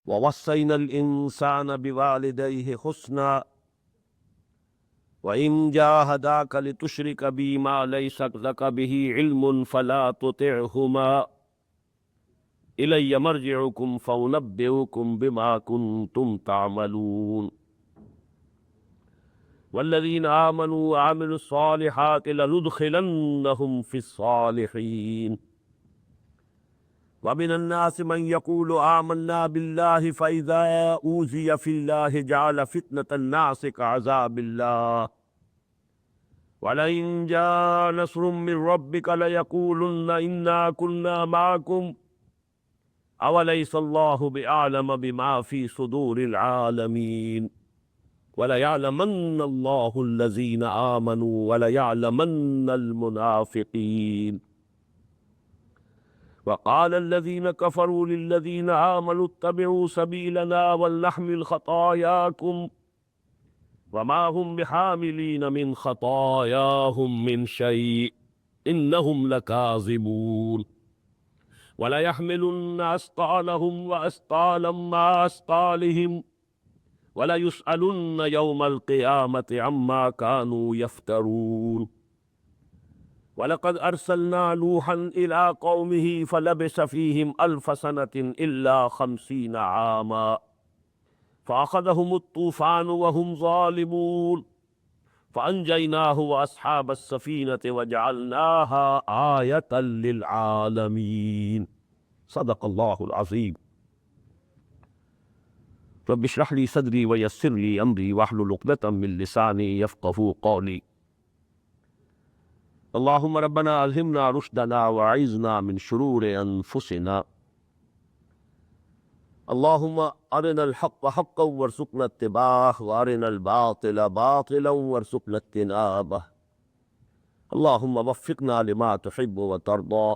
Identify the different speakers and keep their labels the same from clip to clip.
Speaker 1: ووصينا الإنسان بوالديه حسنا وإن جاهداك لتشرك بي ما ليس لك به علم فلا تطعهما إلي مرجعكم فأنبئكم بما كنتم تعملون والذين آمنوا وعملوا الصالحات لندخلنهم في الصالحين ومن الناس من يقول آمنا بالله فإذا أوذي في الله جعل فتنة الناس كعذاب الله ولئن جاء نصر من ربك ليقولن إنا كنا معكم أوليس الله بأعلم بما في صدور العالمين وليعلمن الله الذين آمنوا وليعلمن المنافقين وقال الذين كفروا للذين آمنوا اتبعوا سبيلنا ولنحمل خطاياكم وما هم بحاملين من خطاياهم من شيء إنهم لكاذبون وليحملن أثقالهم وأثقالا مع أثقالهم وليسألن يوم القيامة عما كانوا يفترون وَلَقَدْ أَرْسَلْنَا نُوحًا إِلَىٰ قَوْمِهِ فَلَبِثَ فِيهِمْ أَلْفَ سَنَةٍ إِلَّا 50 عَامًا فَأَخَذَهُمُ الطُّوفَانُ وَهُمْ ظَالِمُونَ فَأَنجَيْنَاهُ وَأَصْحَابَ السَّفِينَةِ وَجَعَلْنَاهَا آيَةً لِّلْعَالَمِينَ صدق الله العظيم. رب اشرح لي صدري ويسر لي أمري واحلل عقدة من لساني يفقهوا قولي. اللهم ربنا ألهمنا رشدنا وأعذنا من شرور أنفسنا. اللهم أرنا الحق حقا وارزقنا اتباعه وأرنا الباطل باطلا وارزقنا اجتنابه. اللهم وفقنا لما تحب وترضى.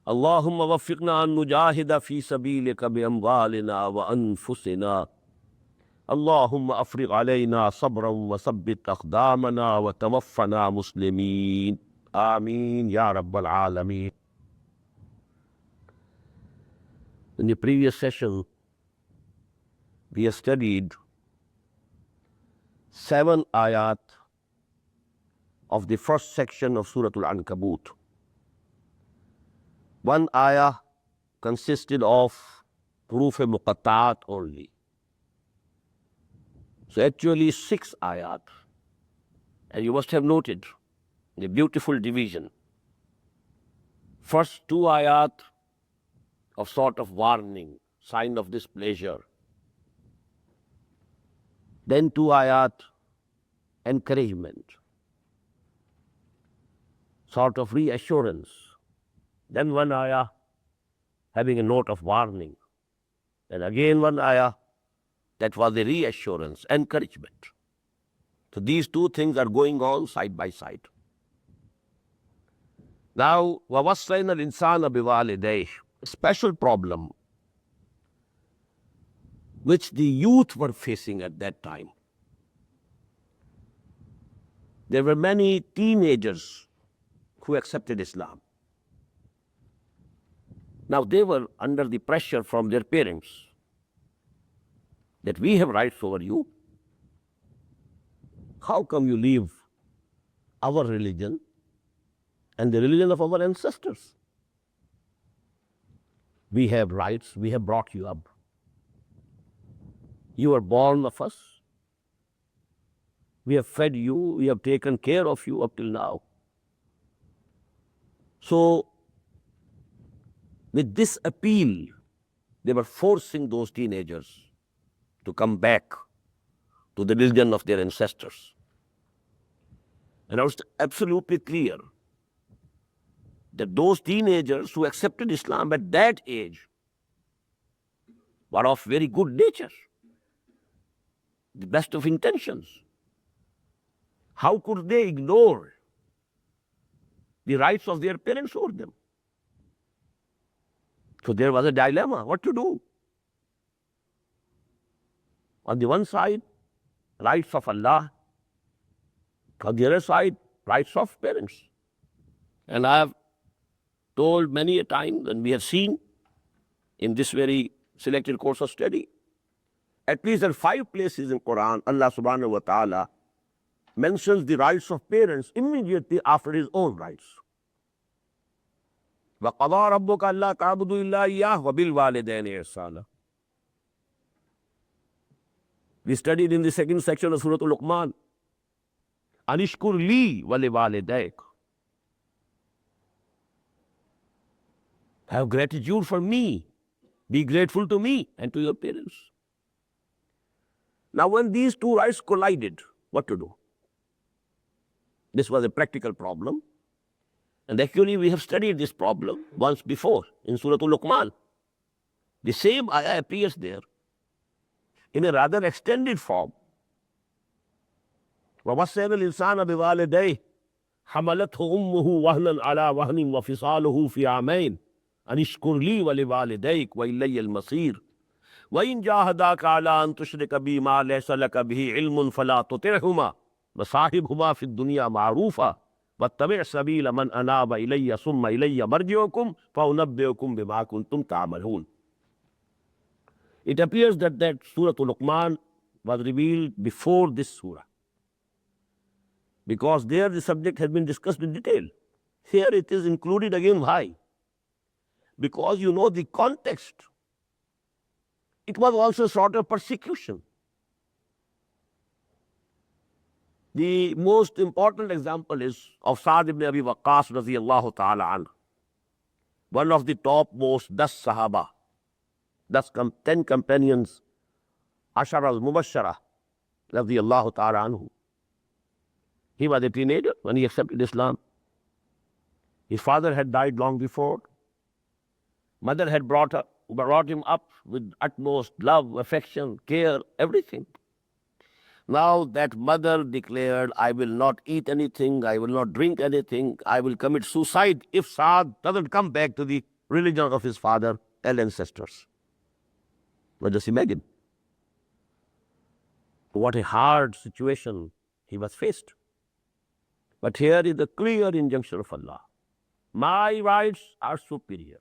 Speaker 1: اللهم وفقنا أن نجاهد في سبيلك بأموالنا وأنفسنا. اللهم أفرغ علينا صبرا وثبت أقدامنا وتوفنا مسلمين آمين يا رب العالمين. In the previous session, we have studied 7 ayat of the first section of Surah Al-Ankabut. One ayah consisted of huruf muqatta'at only. So actually 6 ayat. And you must have noted the beautiful division. First 2 ayat of sort of warning, sign of displeasure. Then 2 ayat encouragement, sort of reassurance. Then 1 ayah having a note of warning. And again 1 ayah that was the reassurance, encouragement. So these 2 things are going on side by side. Now, وَوَصَّيْنَا الْإِنسَانَ بِوَالِدَيْهِ, a special problem which the youth were facing at that time. There were many teenagers who accepted Islam. Now they were under the pressure from their parents that we have rights over you. How come you leave our religion and the religion of our ancestors? We have rights, we have brought you up. You were born of us. We have fed you, we have taken care of you up till now. So, with this appeal, they were forcing those teenagers to come back to the religion of their ancestors. And I was absolutely clear that those teenagers who accepted Islam at that age were of very good nature, the best of intentions. How could they ignore the rights of their parents over them? So there was a dilemma, what to do. On the one side, rights of Allah. On the other side, rights of parents. And I have told many a time, and we have seen in this very selected course of study. At least in 5 places in Quran, Allah subhanahu wa ta'ala mentions the rights of parents immediately after his own rights. وَقَضَى رَبُّكَ أَلَّا تَعْبُدُوا إِلَّا إِيَّاهُ وَبِالْوَالِدَيْنِ إِحْسَانًا. We studied in the second section of Surah Al-Luqman, Anishkur li waliwalidayk. Have gratitude for me. Be grateful to me and to your parents. Now, when these two rights collided, what to do? This was a practical problem. And actually, we have studied this problem once before in Surah Al-Luqman. The same ayah appears there in a rather extended form. وَوَصَّيْنَا الْإِنسَانَ بِوَالِدَيْهِ حَمَلَتْهُ أُمُّهُ وَهْنًا عَلَى وَهْنٍ وَفِصَالُهُ فِي عَامَيْنِ أَنِ اشْكُرْ لِي وَلِوَالِدَيْكَ وَإِلَيَّ الْمَصِيرُ وَإِنْ جَاهَدَاكَ عَلَىٰ أَن تُشْرِكَ بِي مَا لَيْسَ لَكَ بِهِ عِلْمٌ فَلَا تُطِعْهُمَا وَصَاحِبْهُمَا فِي الدُّنْيَا مَعْرُوفًا وَاتَّبِعْ سَبِيلَ مَنْ أَنَابَ إِلَيَّ ثُمَّ إِلَيَّ مَرْجِعُكُمْ فَأُنَبِّئُكُم بِمَا كُنتُمْ تَعْمَلُونَ. It appears that Surah Al-Luqman was revealed before this surah, because there the subject has been discussed in detail. Here it is included again. Why? Because you know the context. It was also a sort of persecution. The most important example is of Sa'd ibn Abi Waqqas radiyallahu ta'ala anhu, one of the topmost 10 Sahaba, 10 companions, Ashara al-Mubashshara radiyallahu ta'ala anhu. He was a teenager when he accepted Islam. His father had died long before. Mother had brought him up with utmost love, affection, care, everything. Now that mother declared, I will not eat anything, I will not drink anything, I will commit suicide if Saad doesn't come back to the religion of his father and ancestors. Now just imagine what a hard situation he was faced. But here is the clear injunction of Allah. My rights are superior.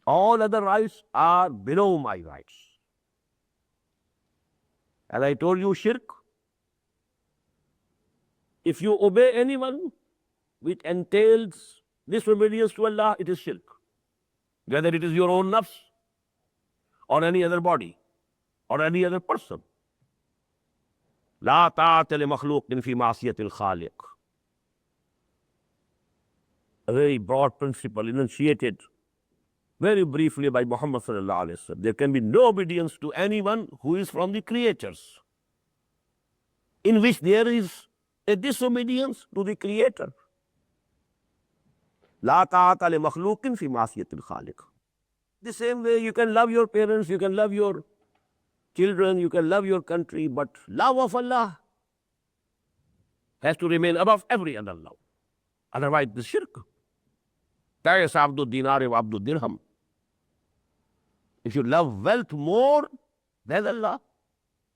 Speaker 1: All other rights are below my rights. As I told you, shirk, if you obey anyone which entails disobedience to Allah, it is shirk. Whether it is your own nafs or any other body or any other person. لا طاعة لمخلوق في معصية الخالق. A very broad principle enunciated very briefly by Muhammad sallallahu alaihi wasallam. There can be no obedience to anyone who is from the creators, in which there is a disobedience to the Creator. لا طاعة لمخلوق في معصية الخالق. The same way you can love your parents, you can love your children, you can love your country, but love of Allah has to remain above every other love. Otherwise, the shirk. Ta'is abdul dinar wa abdul dirham. If you love wealth more than Allah,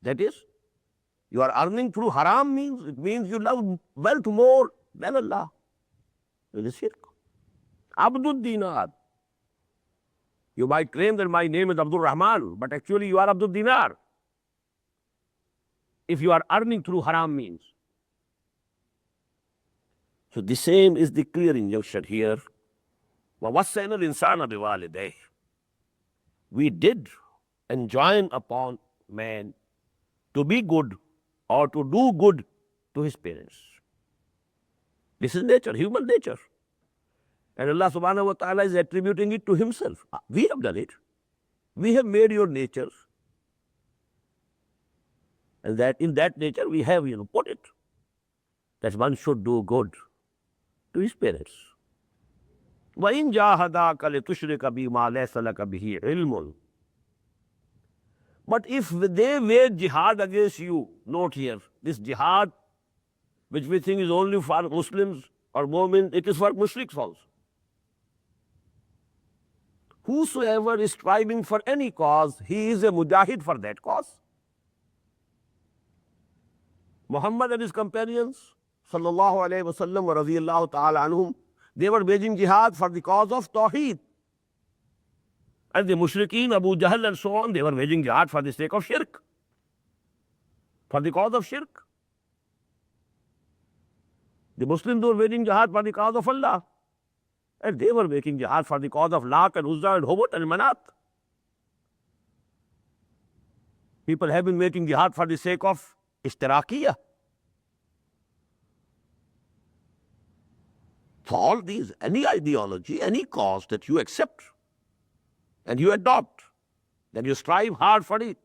Speaker 1: that is, you are earning through haram means, it means you love wealth more than Allah. It is shirk. Abdul dinar. You might claim that my name is Abdul Rahman, but actually you are Abdul Dinar. If you are earning through haram means. So the same is the clear injunction here. وَوَصَّيْنَا الْإِنسَانَ بِوَالِدَيْهِ. We did enjoin upon man to be good or to do good to his parents. This is nature, human nature. And Allah subhanahu wa ta'ala is attributing it to himself. We have done it. We have made your nature. And that in that nature we have put it, that one should do good to his parents. وَإِنْ جَاهَدَاكَ لِتُشْرِكَ بِمَا لَيْسَ لَكَ بِهِ عِلْمٌ. But if they wage jihad against you, note here, this jihad, which we think is only for Muslims or Mu'min, it is for Mushriks also. Whosoever is striving for any cause, he is a mujahid for that cause. Muhammad and his companions, sallallahu alayhi wa sallam wa radiyallahu ta'ala anhum, they were waging jihad for the cause of Tawheed. And the mushrikeen, Abu Jahl and so on, they were waging jihad for the sake of shirk, for the cause of shirk. The Muslims were waging jihad for the cause of Allah. And they were making jihad for the cause of Lat and Uzza and Hubut and Manat. People have been making jihad for the sake of Ishtirakiyah. For all these, any ideology, any cause that you accept and you adopt, then you strive hard for it,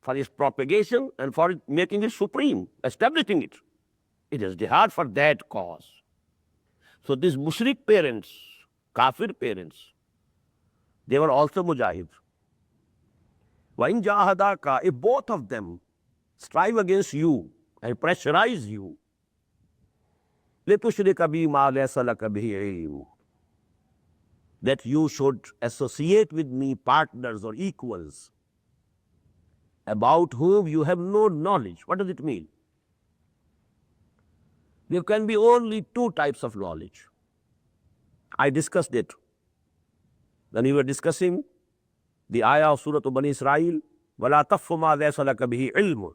Speaker 1: for its propagation and for making it supreme, establishing it. It is jihad for that cause. So these mushrik parents, kafir parents, they were also mujahid. وَإِن جَاهَدَاكَ, if both of them strive against you and pressurize you, لِتُشْرِكَ بِي مَا لَيْسَ لَكَ بِهِ عِلْمٌ, that you should associate with me partners or equals about whom you have no knowledge. What does it mean? There can be only two types of knowledge. I discussed it when we were discussing the ayah of Surah Bani Israel, وَلَا تَفُّ مَا لَيْسَ لَكَ بِهِ عِلْمٌ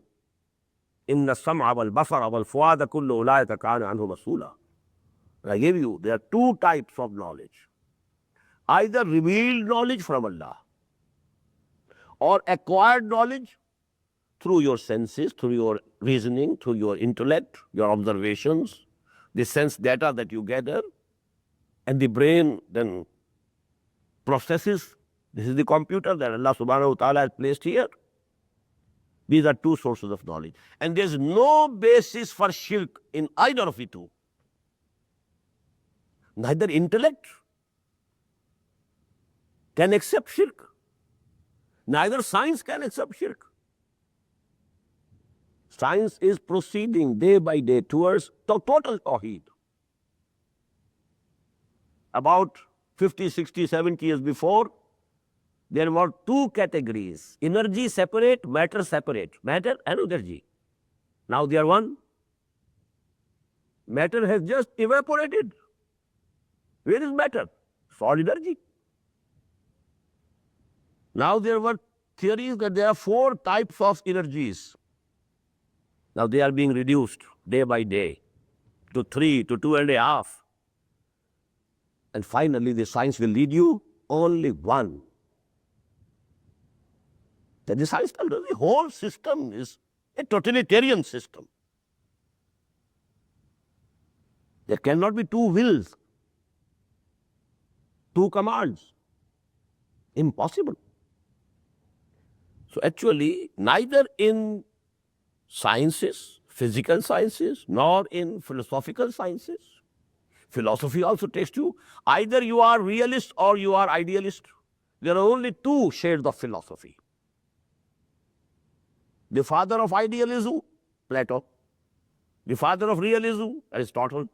Speaker 1: إِنَّ السَّمْعَ وَالْبَصَرَ وَالْفُؤَادَ كُلُّ أُولَٰئِكَ كَانَ عَنْهُ مَسْئُولًا. I gave you, there are two types of knowledge. Either revealed knowledge from Allah or acquired knowledge through your senses, through your reasoning, through your intellect, your observations, the sense data that you gather, and the brain then processes. This is the computer that Allah subhanahu wa ta'ala has placed here. These are two sources of knowledge. And there's no basis for shirk in either of the two. Neither intellect can accept shirk, neither science can accept shirk. Science is proceeding day by day towards total tawheed. About 50, 60, 70 years before, there were two categories: energy separate, matter separate. Matter and energy. Now they are one. Matter has just evaporated. Where is matter? Solid energy. Now there were theories that there are four types of energies. Now they are being reduced day by day to 3, to 2.5. And finally the science will lead you only one. That the science tells us the whole system is a totalitarian system. There cannot be two wills, two commands. Impossible. So actually, neither in sciences, physical sciences, nor in philosophical sciences. Philosophy also tests you. Either you are realist or you are idealist. There are only two shades of philosophy. The father of idealism, Plato. The father of realism, Aristotle.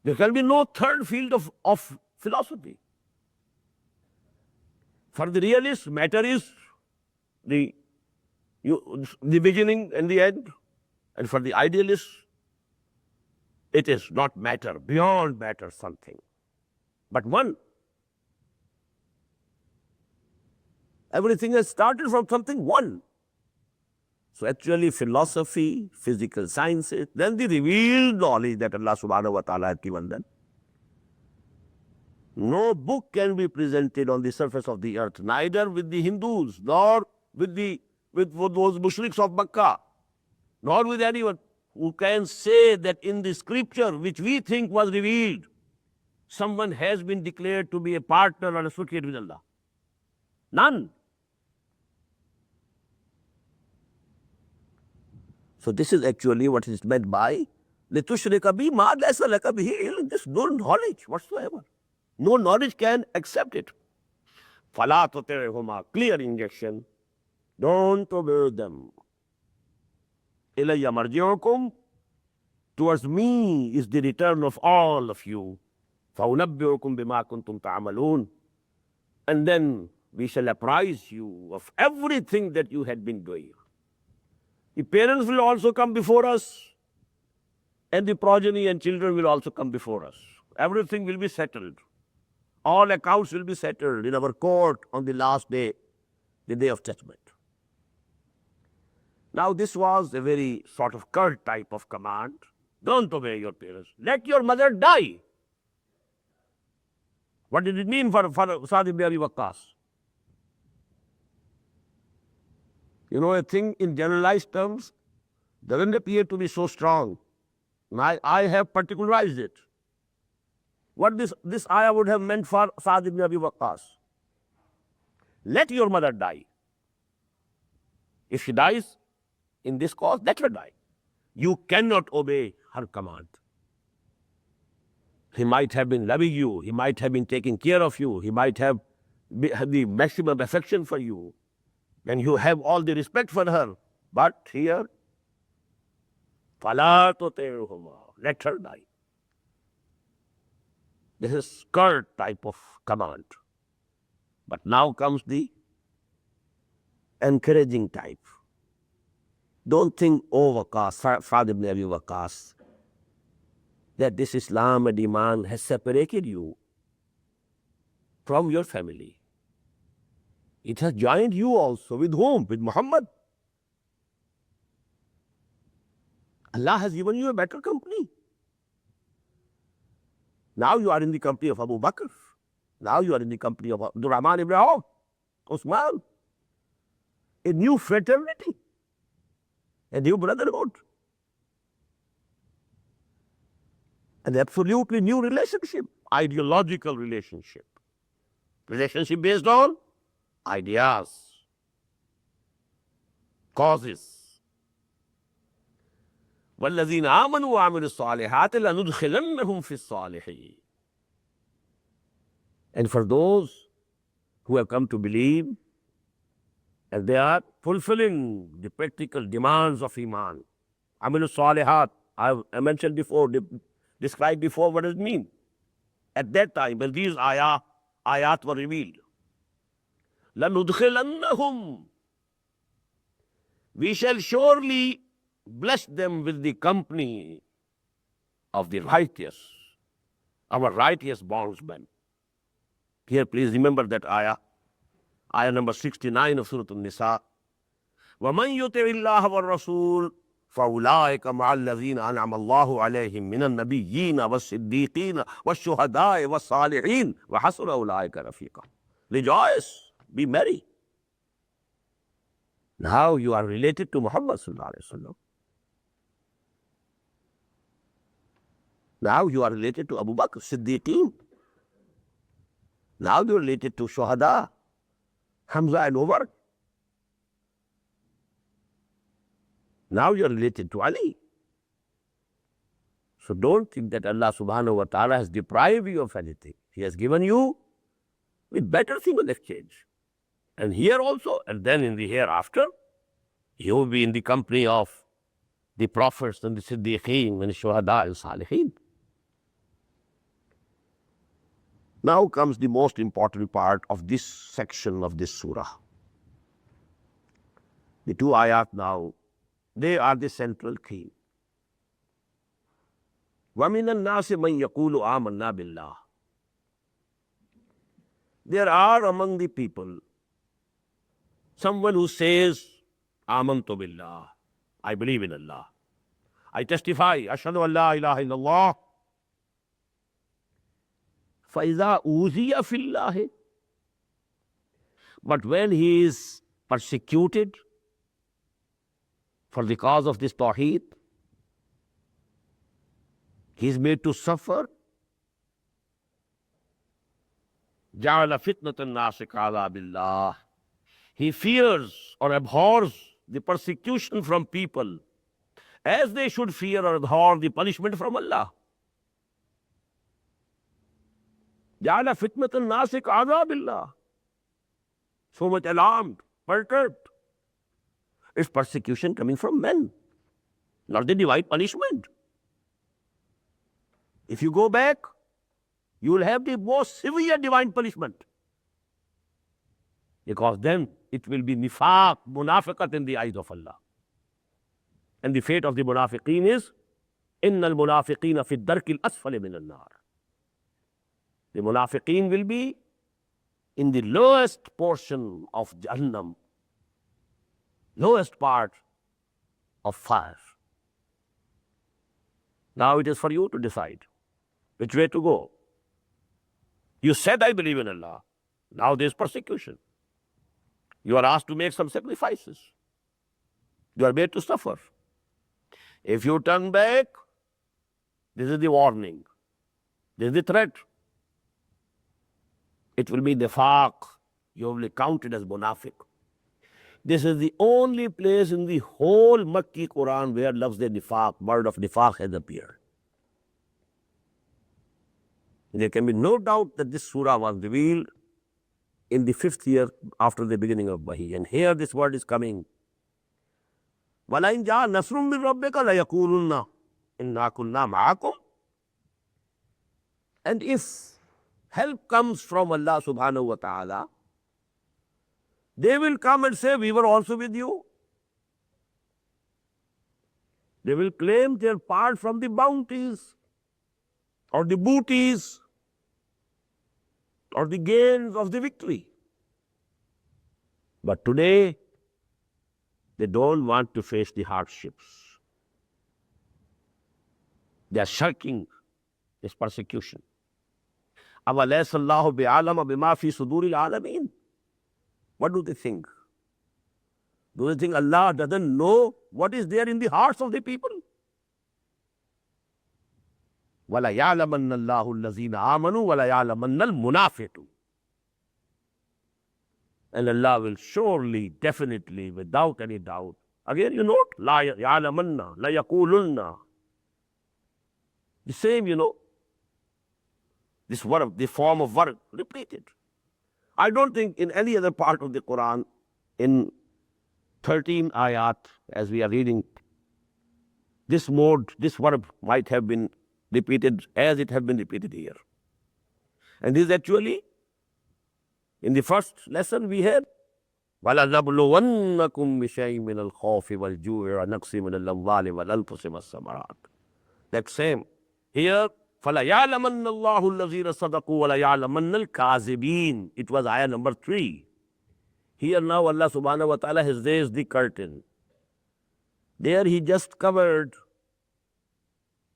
Speaker 1: There can be no third field of philosophy. For the realist, matter is the beginning and the end. And for the idealist, it is not matter, beyond matter something, but one. Everything has started from something one. So actually philosophy, physical sciences, then the revealed knowledge that Allah subhanahu wa ta'ala has given them. No book can be presented on the surface of the earth, neither with the Hindus, nor with those mushriks of Makkah, nor with anyone who can say that in the scripture which we think was revealed, someone has been declared to be a partner or associate with Allah. None. So this is actually what is meant by لِتُشْرِكَ بِي مَا لَيْسَ لَكَ بِهِ عِلْمٌ. There's no knowledge whatsoever. No knowledge can accept it. فَلَا تُطِعْهُمَا, clear injection. Don't obey them. إِلَيَّ مَرْجِعُكُمْ, towards me is the return of all of you. فَأُنَبِّئُكُمْ بِمَا كُنْتُمْ تَعْمَلُونَ, and then we shall apprise you of everything that you had been doing. The parents will also come before us, and the progeny and children will also come before us. Everything will be settled. All accounts will be settled in our court on the last day, the day of judgment. Now, this was a very sort of curt type of command. Don't obey your parents. Let your mother die. What did it mean for Sa'd ibn Abi Waqqas? You know, a thing in generalized terms doesn't appear to be so strong. I have particularized it. What this ayah would have meant for Sa'd ibn Abi Waqqas. Let your mother die. If she dies in this cause, let her die. You cannot obey her command. He might have been loving you. He might have been taking care of you. He might have the maximum affection for you. And you have all the respect for her. But here, فَلَا تُطِعْهُمَا, let her die. This is curt type of command. But now comes the encouraging type. Don't think, oh Waqqas, Sa'd ibn Abi Waqqas, that this Islam and Iman has separated you from your family. It has joined you also. With whom? With Muhammad. Allah has given you a better company. Now you are in the company of Abu Bakr. Now you are in the company of Abdul Rahman ibn Auf, Osman. A new fraternity, a new brotherhood, an absolutely new relationship, ideological relationship based on ideas, causes. وَالَّذِينَ آمَنُوا وَعَمِلُوا الصَّالِحَاتِ لَنُدْخِلَنَّهُمْ فِي الصَّالِحِينَ. And for those who have come to believe and they are fulfilling the practical demands of Iman, Amilu Salihat, I mentioned before, described before what does it mean. At that time, when these ayat were revealed, لَنُدْخِلَنَّهُمْ, we shall surely bless them with the company of the righteous, our righteous bondsmen. Here, please remember that ayah number 69 of Surah An-Nisa. وَمَنْ يُطِعِ اللَّهَ وَالرَّسُولَ فَأُولَٰئِكَ مَعَ الَّذِينَ أَنْعَمَ اللَّهُ عَلَيْهِمْ مِنَ النَّبِيِّينَ وَالصِّدِّيقِينَ وَالشُّهَدَاءِ وَالصَّالِحِينَ وَحَسُنَ أُولَٰئِكَ رَفِيقًا. Rejoice, be merry. Now you are related to Muhammad sallallahu alaihi wasallam. Now you are related to Abu Bakr, Siddiqeen. Now you are related to Shuhada, Hamza and Umar. Now you are related to Ali. So don't think that Allah subhanahu wa ta'ala has deprived you of anything. He has given you with better thing in exchange. And here also, and then in the hereafter, you will be in the company of the prophets and the Siddiqeen and the Shuhada and Salihin. Now comes the most important part of this section of this surah. The two ayat now, they are the central theme. وَمِنَ النَّاسِ مَنْ يَقُولُ آمَنَّا بِاللَّهِ. There are among the people someone who says, آمَنْتُ بِاللَّهِ, I believe in Allah. I testify, أَشْهَدُ أَنْ لَا إِلَهَ إِلَّا اللَّهِ. فَإِذَا أُوذِيَ فِي اللَّهِ. But when he is persecuted for the cause of this Tawheed, he is made to suffer. جَعَلَ فِتْنَةَ النَّاسِ كَعَذَابِ اللَّهِ. He fears or abhors the persecution from people as they should fear or abhor the punishment from Allah. جَعَلَ فِتْنَةَ النَّاسِ كَعَذَابِ اللَّهِ. So much alarmed, perturbed. Is persecution coming from men, not the divine punishment. If you go back, you will have the most severe divine punishment. Because then it will be nifaq, munafiqat in the eyes of Allah. And the fate of the munafiqeen is, إِنَّ الْمُنَافِقِينَ فِي الدَّرْكِ الْأَسْفَلِ مِنَ النَّارِ. The munafiqeen will be in the lowest portion of Jahannam, lowest part of fire. Now it is for you to decide which way to go. You said, I believe in Allah. Now there is persecution. You are asked to make some sacrifices. You are made to suffer. If you turn back, this is the warning. This is the threat. It will be nifaq. You will be counted as munafiq. This is the only place in the whole Makki Quran where lafz nifaq, word of nifaq has appeared. There can be no doubt that this surah was revealed in the 5th year after the beginning of Wahi. And here this word is coming. وَلَئِنْ جَاءَ نَصْرٌ مِّن رَبِّكَ لَيَقُولُنَّ إِنَّا كُنَّا مَعَكُمْ. And if help comes from Allah subhanahu wa ta'ala, they will come and say, we were also with you. They will claim their part from the bounties or the booties or the gains of the victory. But today, they don't want to face the hardships. They are shirking this persecution. أَوَلَيْسَ اللَّهُ بِعَالَمَ بِمَا فِي صُدُورِ الْعَالَمِينَ. What do they think? Do they think Allah doesn't know what is there in the hearts of the people? وَلَيَعْلَمَنَّ اللَّهُ الَّذِينَ آمَنُوا وَلَيَعْلَمَنَّ الْمُنَافِقِينَ. And Allah will surely, definitely, without any doubt. Again, you note, لَا يَعْلَمَنَّ لَيَقُولُنَّ. The same, this verb, the form of verb, repeated. I don't think in any other part of the Quran, in 13 ayat, as we are reading, this mode, this verb might have been repeated as it has been repeated here. And this is actually, in the first lesson we had, وَلَنَبْلُوَنَّكُمْ بِشَيْءٍ مِّنَ الْخَوْفِ وَالْجُوعِ وَنَقْصٍ مِّنَ الْأَمْوَالِ وَالْأَنفُسِ وَالثَّمَرَاتِ. That same. Here, فَلَيَعْلَمَنَّ اللَّهُ الَّذِينَ صَدَقُوا وَلَيَعْلَمَنَّ الْكَاذِبِينَ. It was ayah number 3. Here now Allah subhanahu wa ta'ala has raised the curtain. There He just covered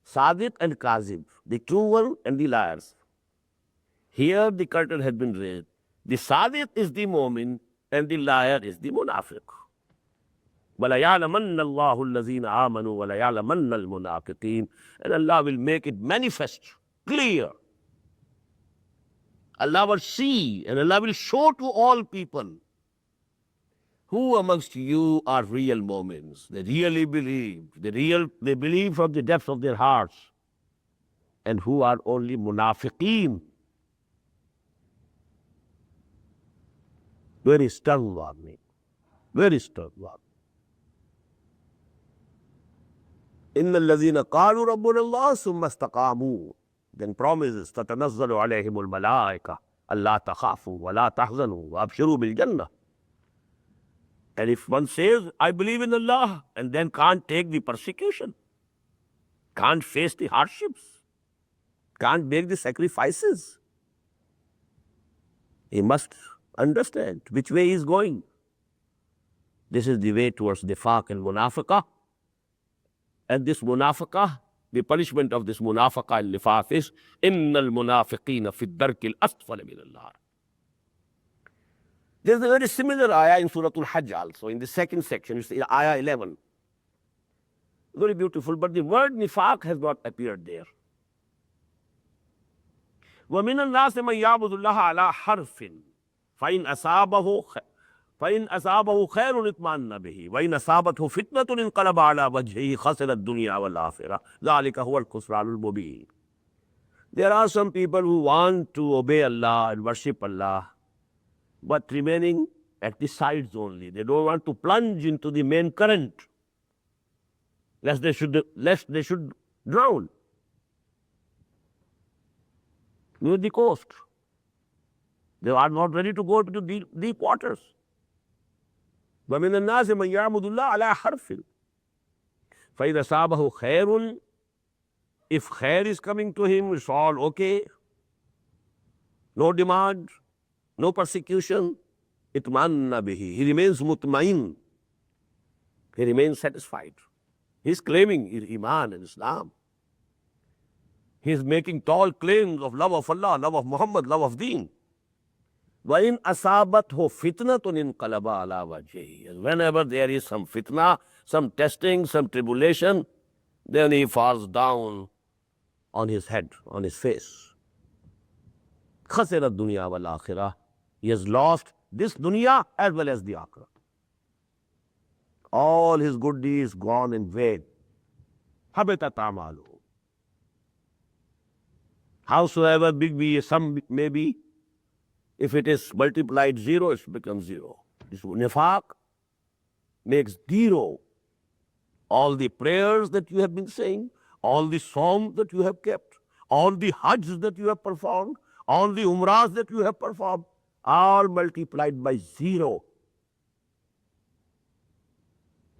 Speaker 1: Sadiq and Kazib, the true one and the liars. Here the curtain has been raised. The Sadiq is the Mu'min and the liar is the Munafiq. وَلَيَعْلَمَنَّ اللَّهُ الَّذِينَ آمَنُوا وَلَيَعْلَمَنَّ الْمُنَافِقِينَ. And Allah will make it manifest, clear. Allah will see and Allah will show to all people who amongst you are real Mu'mins. They really believe. They believe from the depths of their hearts. And who are only Munafiqeen. Very stern warning. Very stern warning. إِنَّ الَّذِينَ قَالُوا رَبُّنَا اللَّهُ ثُمَّ اسْتَقَامُوا. Then promises, تَتَنَزَّلُ عَلَيْهِمُ الْمَلَائِكَةُ أَلَّا تَخَافُوا وَلَا تَحْزَنُوا وَأَبْشِرُوا بِالْجَنَّةِ. And if one says, I believe in Allah, and then can't take the persecution, can't face the hardships, can't make the sacrifices, he must understand which way he is going. This is the way towards nifaq and munafiqah. And this munafiqah, the punishment of this munafiqah and nifaq is, إِنَّ الْمُنَافِقِينَ فِي الدَّرْكِ الْأَسْفَلِ مِنَ النَّارِ. There is a very similar ayah in Surah Al-Hajj also, in the second section, it's ayah 11. Very beautiful, but the word nifaq has not appeared there. وَمِنَ النَّاسِ مَنْ يَعْبُدُ اللَّهَ عَلَى حَرْفٍ فَإِنْ أَصَابَهُ خَيْرٌ اطْمَأَنَّ بِهِ وَإِنْ أَصَابَتْهُ فِتْنَةٌ انقلب عَلَى وَجْهِهِ خَسِرَ الدُّنْيَا وَالْآخِرَةَ ذَلِكَ هُوَ الْخُسْرَانُ الْمُبِينُ. There are some people who want to obey Allah and worship Allah, but remaining at the sides only. They don't want to plunge into the main current, lest they should drown near the coast. They are not ready to go to deep waters. وَمِنَ النَّاسِ مَنْ يَعْبُدُ اللَّهَ عَلَى حَرْفٍ فَإِذَا أَصَابَهُ خَيْرٌ. If khair is coming to him, it's all okay. no demand, no persecution. Itmanna bihi. He remains mutmain. He remains satisfied. He's claiming Iman and Islam. He's making tall claims of love of Allah, love of Muhammad, love of Deen. وَإِنْ أَصَابَتْهُ فِتْنَةٌ انْقَلَبَ عَلَى وَجْهِهِ. And whenever there is some fitna, some testing, some tribulation, then he falls down on his head, on his face. خَسِرَ الدُّنْيَا وَالْآخِرَةِ. He has lost this dunya as well as the akhirah. All his good deeds gone in vain. حَبِطَتْ أَعْمَالُهُ. Howsoever big be a sum may be, if it is multiplied zero, it becomes zero. This nifaq makes zero all the prayers that you have been saying, all the psalms that you have kept, all the hajj that you have performed, all the umrahs that you have performed, all multiplied by zero.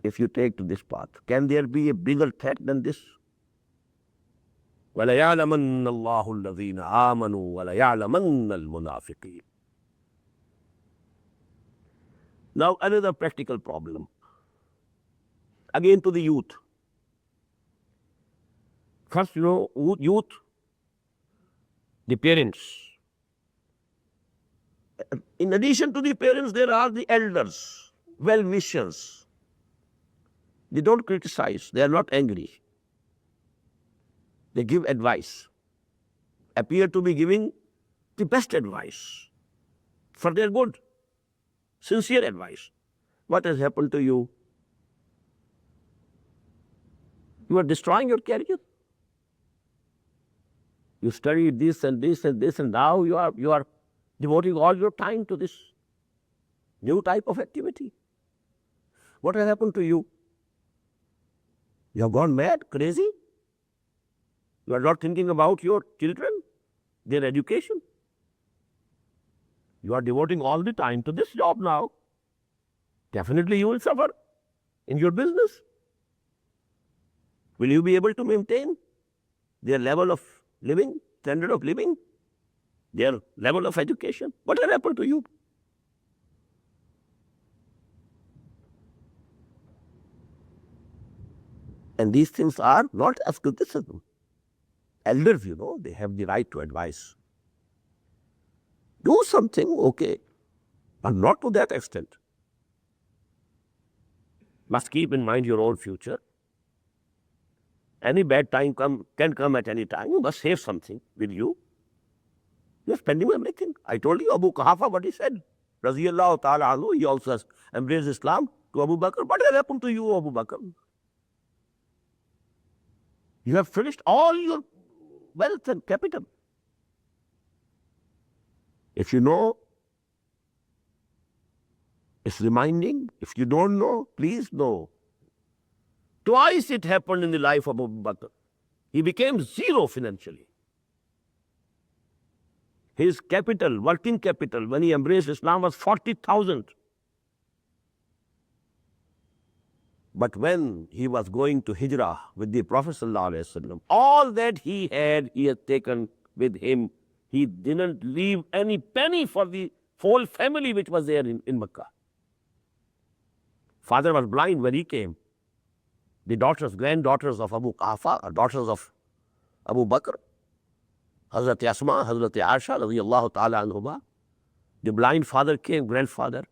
Speaker 1: If you take to this path, can there be a bigger threat than this? وَلَيَعْلَمَنَّ اللَّهُ الَّذِينَ آمَنُوا وَلَيَعْلَمَنَّ الْمُنَافِقِينَ. Now another practical problem. Again to the youth. First, youth, the parents. In addition to the parents, there are the elders, well-wishers. They don't criticize, they are not angry. They give advice, appear to be giving the best advice for their good, sincere advice. What has happened to you? You are destroying your career. You studied this and this and this, and now you are devoting all your time to this new type of activity. What has happened to you? You have gone mad, crazy? You are not thinking about your children, their education. You are devoting all the time to this job now. Definitely you will suffer in your business. Will you be able to maintain their level of living, standard of living, their level of education? What will happen to you? And these things are not as criticism. Elders, they have the right to advise. Do something, okay, but not to that extent. Must keep in mind your own future. Any bad time can come at any time. You must save something with you. You are spending everything. I told you Abu Quhafa what he said. Raziyallahu ta'ala anhu, he also has embraced Islam to Abu Bakr. What has happened to you, Abu Bakr? You have finished all your wealth and capital. If you know, it's reminding. If you don't know, please know. Twice it happened in the life of Abu Bakr. He became zero financially. His capital, working capital, when he embraced Islam was 40,000. But when he was going to Hijrah with the Prophet ﷺ, all that he had taken with him. He didn't leave any penny for the whole family which was there in Mecca. Father was blind when he came. The granddaughters of Abu Quhafa, are daughters of Abu Bakr, Hazrat Asma, Hazrat Aisha, radiyallahu ta'ala anhuma. The blind father came, grandfather.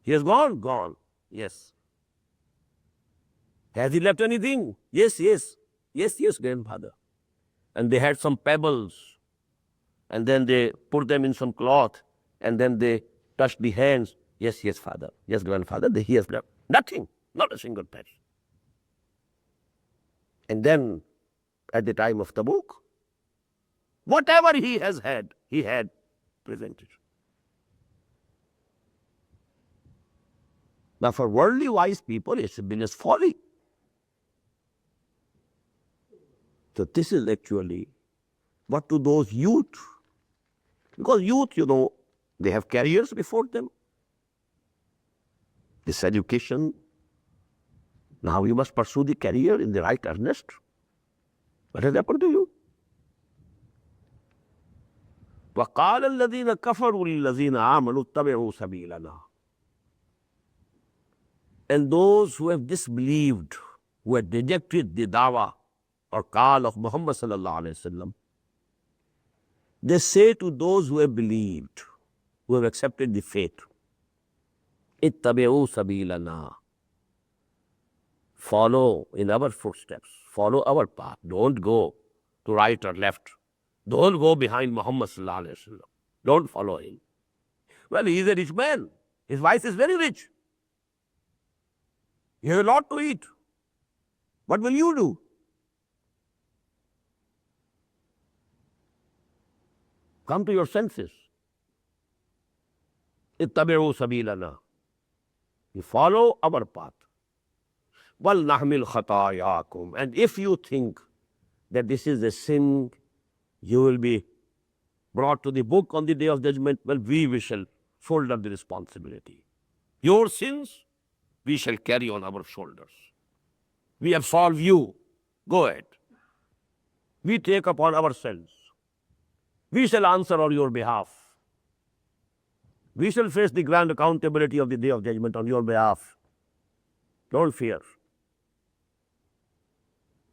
Speaker 1: He has gone. Yes. Has he left anything? Yes, grandfather. And they had some pebbles, and then they put them in some cloth, and then they touched the hands. Yes, father. Yes, grandfather. He has left nothing, not a single penny. And then, at the time of Tabuk, whatever he had presented. Now, for worldly wise people, it's a business folly. So this is actually what to those youth. Because youth, they have careers before them. This education, now you must pursue the career in the right earnest. What has happened to you? وَقَالَ الَّذِينَ كَفَرُوا لِلَّذِينَ آمَنُوا اتَّبِعُوا سَبِيلَنَا. And those who have disbelieved, who have rejected the dawah or call of Muhammad sallallahu alaihi wasallam, they say to those who have believed, who have accepted the faith, ittabi'u sabilana, follow in our footsteps, follow our path. Don't go to right or left. Don't go behind Muhammad sallallahu alaihi wasallam. Don't follow him. Well, he is a rich man. His wife is very rich. He has a lot to eat. What will you do? Come to your senses. Ittabi'u sabilana. You follow our path. Wal nahmil khatayakum. And if you think that this is a sin, you will be brought to the book on the day of judgment, well, we shall shoulder the responsibility. Your sins, we shall carry on our shoulders. We absolve you. Go ahead. We take upon ourselves. We shall answer on your behalf. We shall face the grand accountability of the day of judgment on your behalf. Don't fear.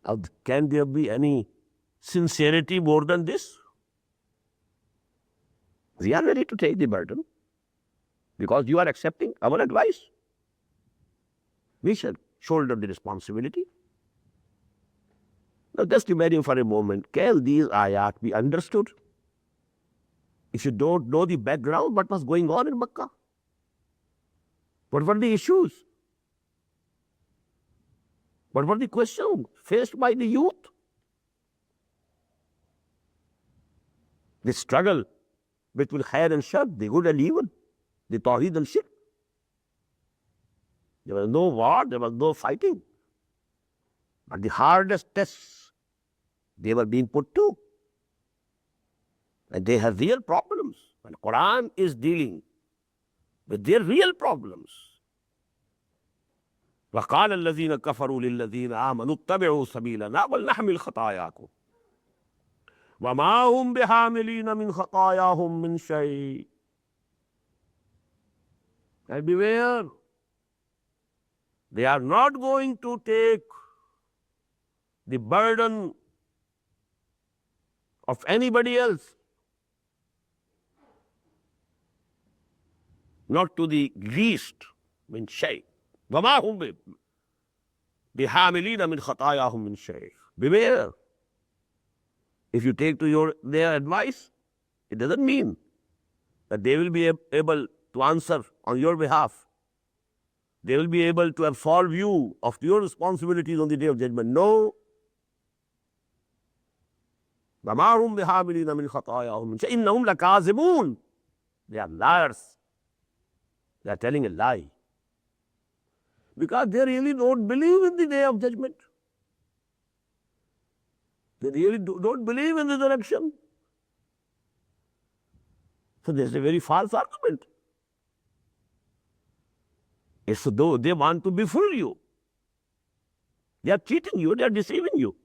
Speaker 1: Now, can there be any sincerity more than this? We are ready to take the burden because you are accepting our advice. We shall shoulder the responsibility. Now, just imagine for a moment, can these ayat be understood? If you don't know the background, what was going on in Makkah? What were the issues? What were the questions faced by the youth? The struggle between khair and shar, the good and evil, the tawheed and shirk. There was no war, there was no fighting. But the hardest tests, they were being put to. And they have real problems. And Quran is dealing with their real problems. وَقَالَ الَّذِينَ كَفَرُوا لِلَّذِينَ آمَنُوا اتَّبِعُوا سَبِيلَنَا وَلْنَحْمِلْ خَطَايَاكُمْ وَمَا هُمْ بِحَامِلِينَ مِنْ خَطَايَاهُمْ مِنْ شَيْءٍ. And beware, they are not going to take the burden of anybody else. Not to the least, min shay. وَمَا هُمْ بِحَامِلِينَ مِنْ خَطَايَاهُمْ مِنْ شَيْءٍ. Beware. If you take to their advice, it doesn't mean that they will be able to answer on your behalf. They will be able to absolve you of your responsibilities on the day of judgment. No. وَمَا هُمْ بِحَامِلِينَ مِنْ خَطَايَاهُمْ مِنْ شَيْءٍ إِنَّهُمْ لَكَاذِبُونَ. They are liars. They are telling a lie. Because they really don't believe in the day of judgment. They really don't believe in the resurrection. So there's a very false argument. It's as though they want to befool you. They are cheating you, they are deceiving you.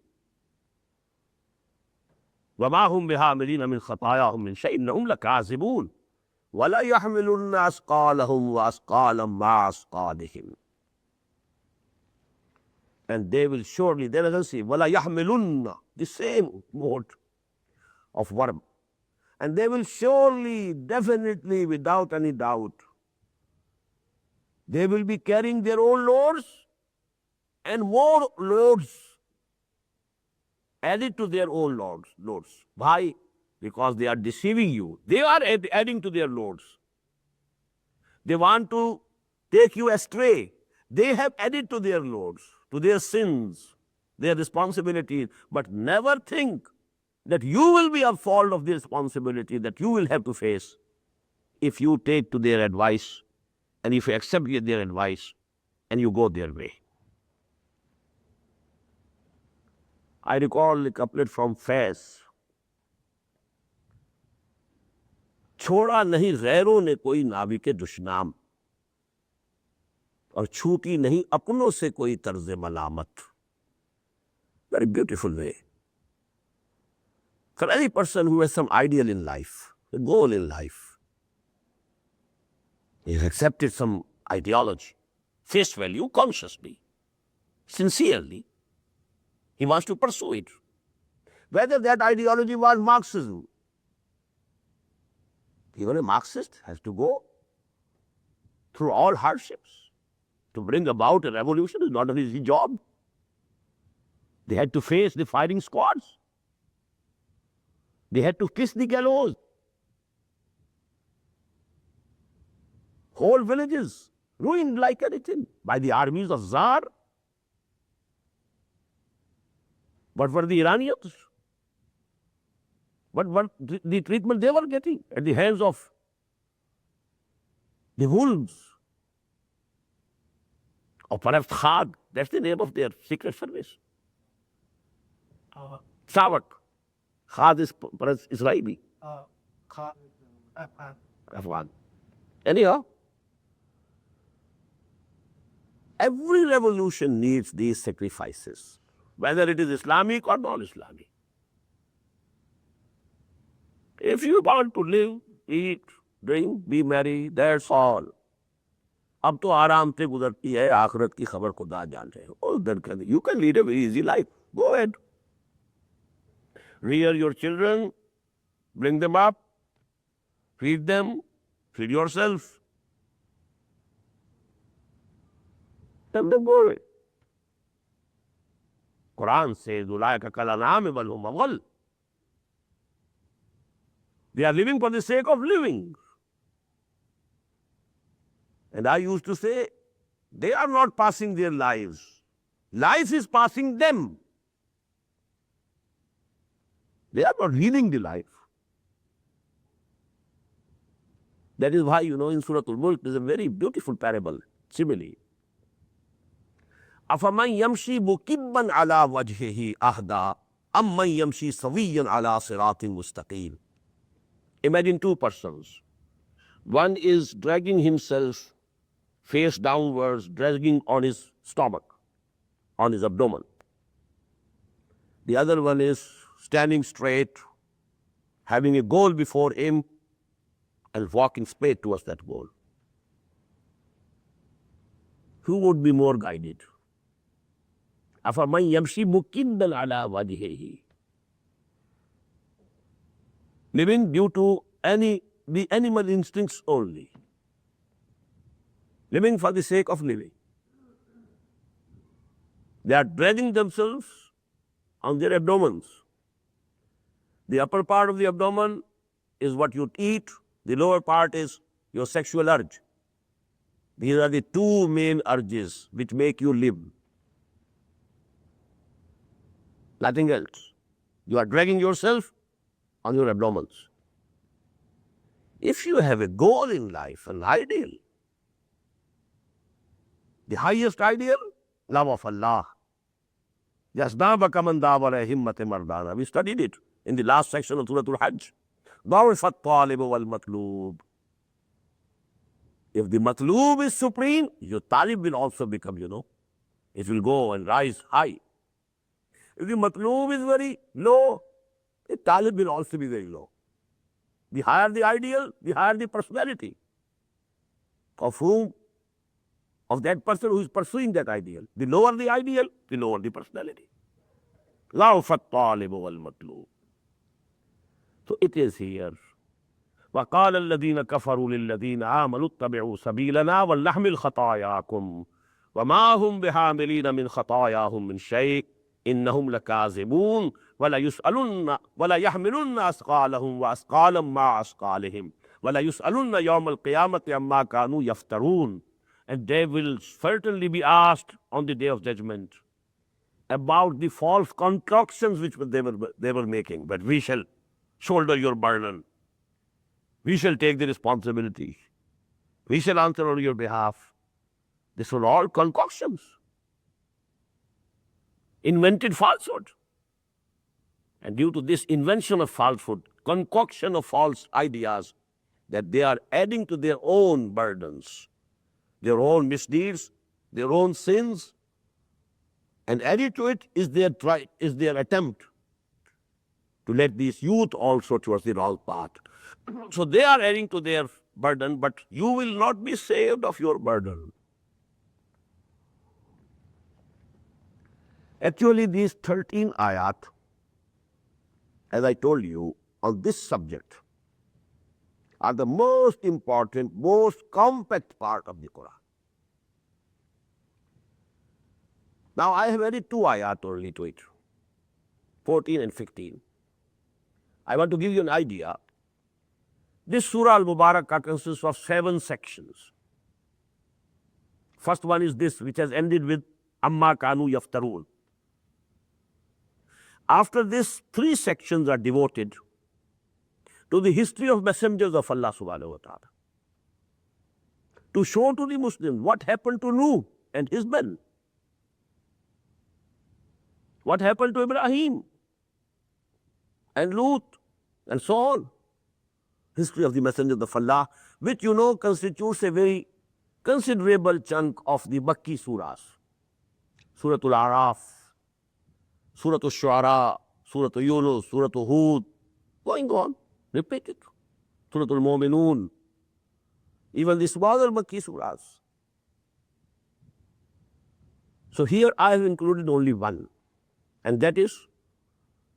Speaker 1: وَمَا هُمْ بِحَامِلِينَ مِنْ خَطَايَاهُمْ مِنْ شَيْءٍ إِنَّهُمْ لَكَاذِبُونَ وَلَا يَحْمِلُنَّ أَثْقَالَهُمْ وَأَثْقَالًا مَعَ أَثْقَالِهِمْ. And they will surely, they doesn't say, وَلَا يَحْمِلُنَّ, the same word of verb. And they will surely, definitely, without any doubt, they will be carrying their own loads and more loads added to their own loads. Why? Because they are deceiving you. They are adding to their loads. They want to take you astray. They have added to their loads, to their sins, their responsibilities, but never think that you will be at fault of the responsibility that you will have to face if you take to their advice and if you accept their advice and you go their way. I recall a couplet from Faiz. چھوڑا نہیں غیروں نے کوئی ناوی کے دشنام اور چھوٹی نہیں اپنوں سے کوئی طرز ملامت. Very beautiful way. For any person who has some ideal in life, a goal in life. He has accepted some ideology, face value, consciously, sincerely. He wants to pursue it. Whether that ideology was Marxism, even a Marxist has to go through all hardships. To bring about a revolution is not an easy job. They had to face the firing squads. They had to kiss the gallows. Whole villages ruined like anything by the armies of Tsar. What were the Iranians? What the treatment they were getting at the hands of the wolves? Or perhaps Khag, that's the name of their secret service. Savak. Khag is perhaps Israeli. Afghan. Anyhow, every revolution needs these sacrifices, whether it is Islamic or non-Islamic. If you want to live, eat, drink, be merry, that's all. اب تو آرام سے گزرتی ہے آخرت کی خبر خدا جان رہے ہو. You can lead a very easy life. Go ahead. Rear your children, bring them up, feed them, feed yourself. Let them go away. Quran says, أُولَٰئِكَ كَالْأَنْعَامِ بَلْ هُمْ أَضَلُّ. They are living for the sake of living. And I used to say, they are not passing their lives. Life is passing them. They are not leading the life. That is why, in Surah Al-Mulk, there is a very beautiful parable, simile. أَفَمَنْ يَمْشِي مُكِبًّا عَلَى وَجْهِهِ أَهْدَىٰ أَمَّنْ يَمْشِي سَوِيًّا عَلَى صِرَاطٍ مُسْتَقِيمٍ. Imagine two persons. One is dragging himself face downwards, dragging on his stomach, on his abdomen. The other one is standing straight, having a goal before him, and walking straight towards that goal. Who would be more guided? أَفَمَنْ يَمْشِي مُكِبًّا عَلَى وَجْهِهِ. Living due to the animal instincts only. Living for the sake of living. They are dragging themselves on their abdomens. The upper part of the abdomen is what you eat. The lower part is your sexual urge. These are the two main urges which make you live. Nothing else. You are dragging yourself on your abdomens. If you have a goal in life, an ideal, the highest ideal, love of Allah. يَسْنَابَكَ مَنْ دَابَرَ هِمَّةِ مَرْدَانَ. We studied it in the last section of Surah Al-Hajj. ضَعُفَ الطَّالِبُ وَالْمَطْلُوبُ. If the matloob is supreme, your talib will also become, it will go and rise high. If the matloob is very low, the talib will also be very low. The higher the ideal, the higher the personality of that person who is pursuing that ideal. The lower the ideal, the lower the personality. ضَعُفَ الطَّالِبُ وَالْمَطْلُوبُ. So it is here. وَقَالَ الَّذِينَ كَفَرُوا لِلَّذِينَ آمَنُوا اتَّبِعُوا سَبِيلَنَا وَلْنَحْمِلْ خَطَايَاكُمْ وَمَا هُمْ بِحَامِلِينَ مِنْ خَطَايَاهُمْ مِنْ شَيْءٍ إِنَّهُمْ لَكَاذِبُونَ وَلَا يَحْمِلُنَّ أَثْقَالَهُمْ وَأَثْقَالًا مَعَ أَثْقَالِهِمْ وَلَا يُسْأَلُنَّ يَوْمَ الْقِيَامَةِ عَمَّا كَانُوا يَفْتَرُونَ. And they will certainly be asked on the day of judgment about the false concoctions which they were making. But we shall shoulder your burden. We shall take the responsibility. We shall answer on your behalf. These were all concoctions. Invented falsehood. And due to this invention of falsehood, concoction of false ideas, that they are adding to their own burdens, their own misdeeds, their own sins, and added to it is their attempt to let these youth also towards the wrong path. So they are adding to their burden, but you will not be saved of your burden. Actually, these 13 ayat, as I told you, on this subject, are the most important, most compact part of the Quran. Now, I have added 2 ayat only to it, 14 and 15. I want to give you an idea. This Surah Al-Mubarakah consists of 7 sections. First one is this, which has ended with Amma Kanu Yaftarun. After this, 3 sections are devoted to the history of messengers of Allah subhanahu wa ta'ala, to show to the Muslims what happened to Nuh and his men, what happened to Ibrahim and Lut, and so on. History of the messengers of Allah, which you know constitutes a very considerable chunk of the Makki surahs. Surah Al-Araf, Surah Al-Shu'ara, Surah Yunus, Surah Hud, going on, repeated. Surah Al-Mu'minun, even the smaller Makki surahs. So here I have included only one, and that is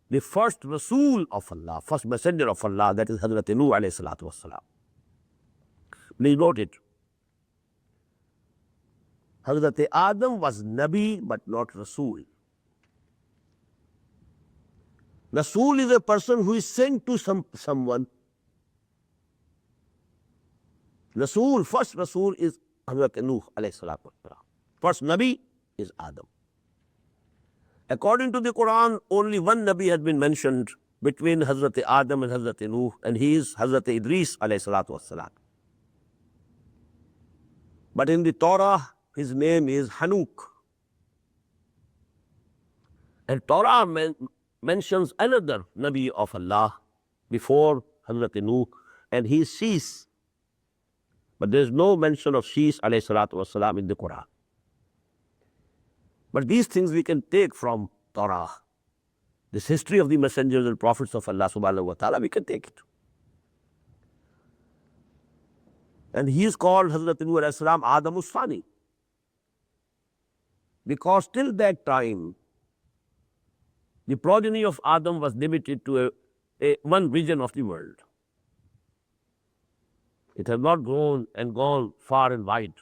Speaker 1: the first Rasul of Allah, first messenger of Allah, that is Hazrat Nuh alayhi salatu wassalam. Please note it. Hazrat Adam was Nabi but not Rasul. Rasul is a person who is sent to someone. Rasul, first Rasul is Hazrat Nuh alayhi salatu wassalam. First Nabi is Adam. According to the Quran, only one Nabi has been mentioned between Hazrat Adam and Hazrat Nuh, and he is Hazrat Idris alayhi salatu wassalam. But in the Torah, his name is Hanuk. And Torah mentions another Nabi of Allah before Hazrat Nuh, and he is Shis. But there is no mention of Shis alayhi salatu wassalam in the Quran. But these things we can take from Torah. This history of the messengers and prophets of Allah subhanahu wa ta'ala, we can take it. And he is called Hazrat Nuh alayhi salam Adamus Sani, because till that time, the progeny of Adam was limited to one region of the world. It has not grown and gone far and wide.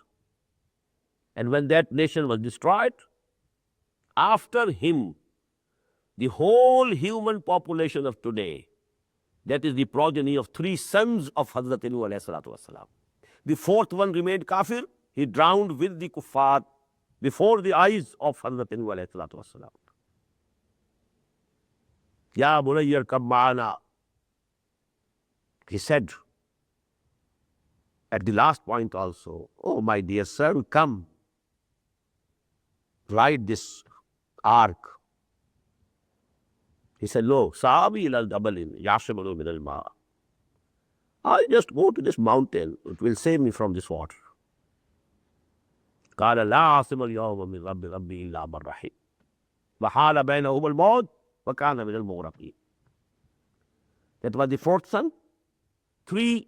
Speaker 1: And when that nation was destroyed, after him, the whole human population of today, that is the progeny of 3 sons of Hazrat Nuh alayhi salatu wasalam. The 4th one remained kafir. He drowned with the kuffar before the eyes of Hazrat Nuh alayhi salatu wasalam. Ya bunayya irkab ma'ana. He said at the last point also, oh my dear son, come, ride this ark. He said, no, Sa'abi ilal jabalin yashimunu min al-ma. I'll just go to this mountain. It will save me from this water. قال لا عاصم اليوم من ربي إلا من رحم وحال بينهما الموت وكان من المغرقين. That was the 4th son. 3,